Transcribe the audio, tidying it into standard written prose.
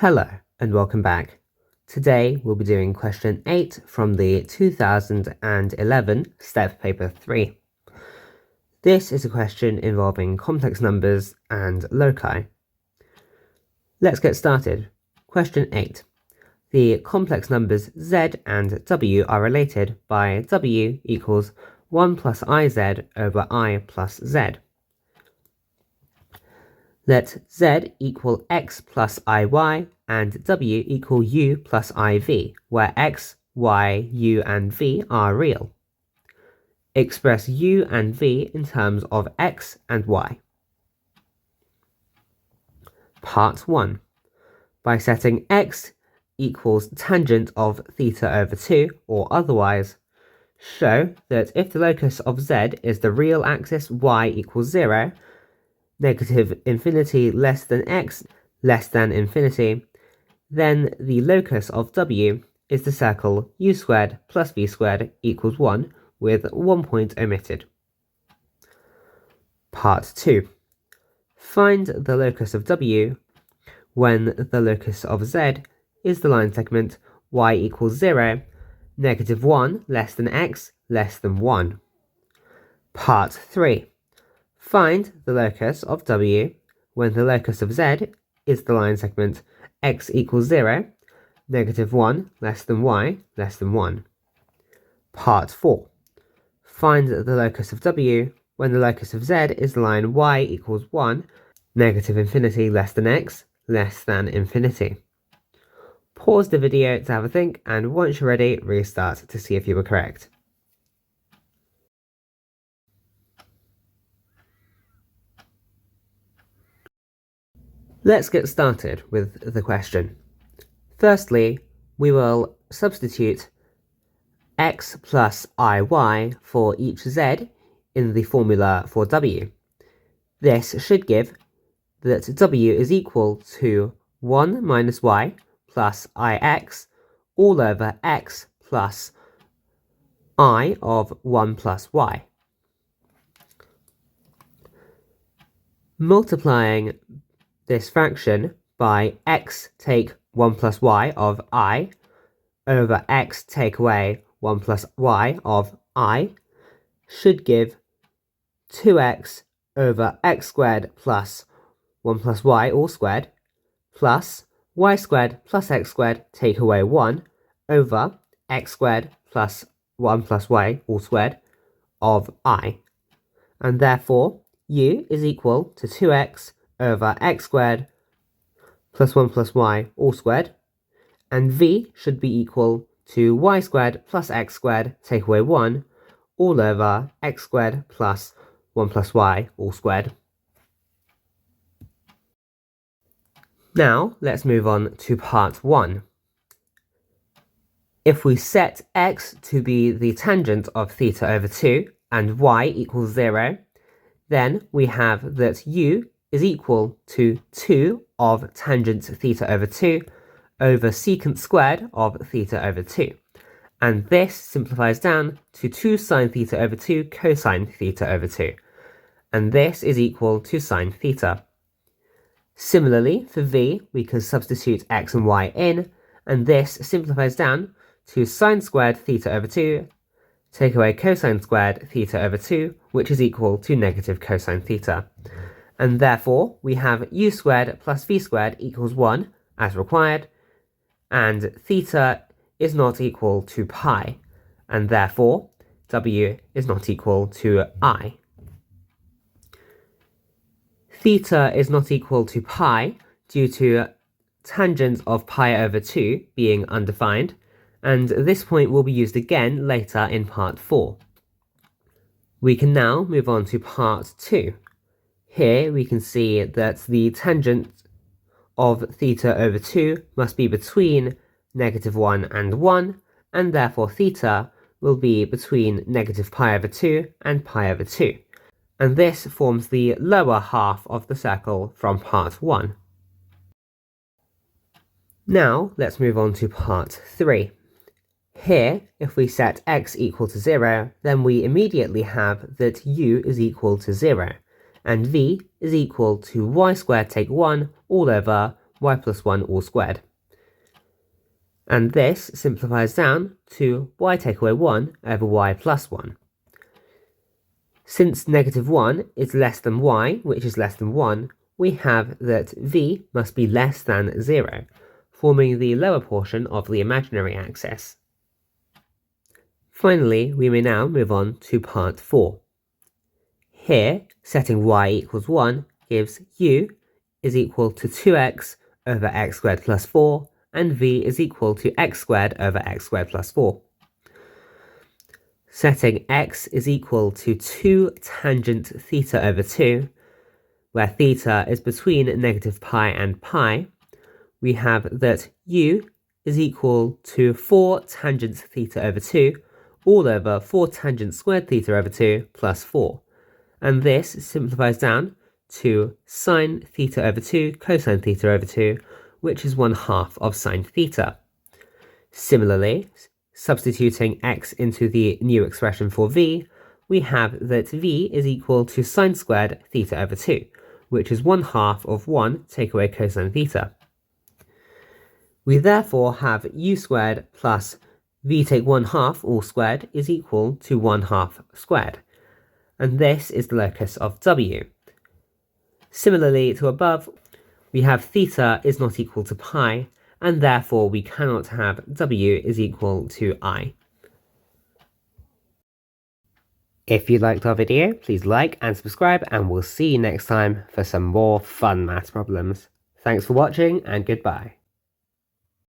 Hello and welcome back. Today we'll be doing question 8 from the 2011 Step Paper 3. This is a question involving complex numbers and loci. Let's get started. Question 8. The complex numbers z and w are related by w equals 1 plus iz over I plus z. Let z equal x plus iy and w equal u plus iv, where x, y, u and v are real. Express u and v in terms of x and y. Part 1. By setting x equals tangent of theta over 2, or otherwise, show that if the locus of z is the real axis y equals 0, negative infinity less than x less than infinity, then the locus of w is the circle u squared plus v squared equals 1 with 1 point omitted. Part 2. Find the locus of w when the locus of z is the line segment y equals 0, negative 1 less than x less than 1. Part 3. Find the locus of w when the locus of z is the line segment x equals 0, negative 1 less than y less than 1. Part 4. Find the locus of w when the locus of z is the line y equals 1, negative infinity less than x less than infinity. Pause the video to have a think, and once you're ready, restart to see if you were correct. Let's get started with the question. Firstly, we will substitute x plus iy for each z in the formula for w. This should give that w is equal to 1 minus y plus ix all over x plus I of 1 plus y. Multiplying this fraction by x take 1 plus y of I over x take away 1 plus y of I should give 2x over x squared plus 1 plus y all squared plus y squared plus x squared take away 1 over x squared plus 1 plus y all squared of I. And therefore u is equal to 2x over x squared plus 1 plus y all squared, and v should be equal to y squared plus x squared take away 1 all over x squared plus 1 plus y all squared. Now let's move on to part 1. If we set x to be the tangent of theta over 2 and y equals 0, then we have that u is equal to 2 of tangent theta over 2 over secant squared of theta over 2. And this simplifies down to 2 sine theta over 2 cosine theta over 2. And this is equal to sine theta. Similarly, for v, we can substitute x and y in, and this simplifies down to sine squared theta over 2, take away cosine squared theta over 2, which is equal to negative cosine theta. And therefore, we have u squared plus v squared equals 1, as required, and theta is not equal to pi, and therefore, w is not equal to I. Theta is not equal to pi due to tangent of pi over 2 being undefined, and this point will be used again later in part 4. We can now move on to part 2. Here we can see that the tangent of theta over 2 must be between negative 1 and 1, and therefore theta will be between negative pi over 2 and pi over 2. And this forms the lower half of the circle from part 1. Now let's move on to part 3. Here, if we set x equal to 0, then we immediately have that u is equal to 0, and v is equal to y squared take 1 all over y plus 1 all squared. And this simplifies down to y take away 1 over y plus 1. Since negative 1 is less than y, which is less than 1, we have that v must be less than 0, forming the lower portion of the imaginary axis. Finally, we may now move on to part 4. Here, setting y equals 1 gives u is equal to 2x over x squared plus 4, and v is equal to x squared over x squared plus 4. Setting x is equal to 2 tangent theta over 2, where theta is between negative pi and pi, we have that u is equal to 4 tangent theta over 2, all over 4 tangent squared theta over 2 plus 4. And this simplifies down to sine theta over 2 cosine theta over 2, which is 1/2 of sine theta. Similarly, substituting x into the new expression for v, we have that v is equal to sine squared theta over 2, which is 1/2 of 1 take away cosine theta. We therefore have u squared plus v take 1/2 all squared is equal to 1/2 squared, and this is the locus of w. Similarly to above, we have theta is not equal to pi, and therefore we cannot have w is equal to I. If you liked our video, please like and subscribe, and we'll see you next time for some more fun maths problems. Thanks for watching, and goodbye.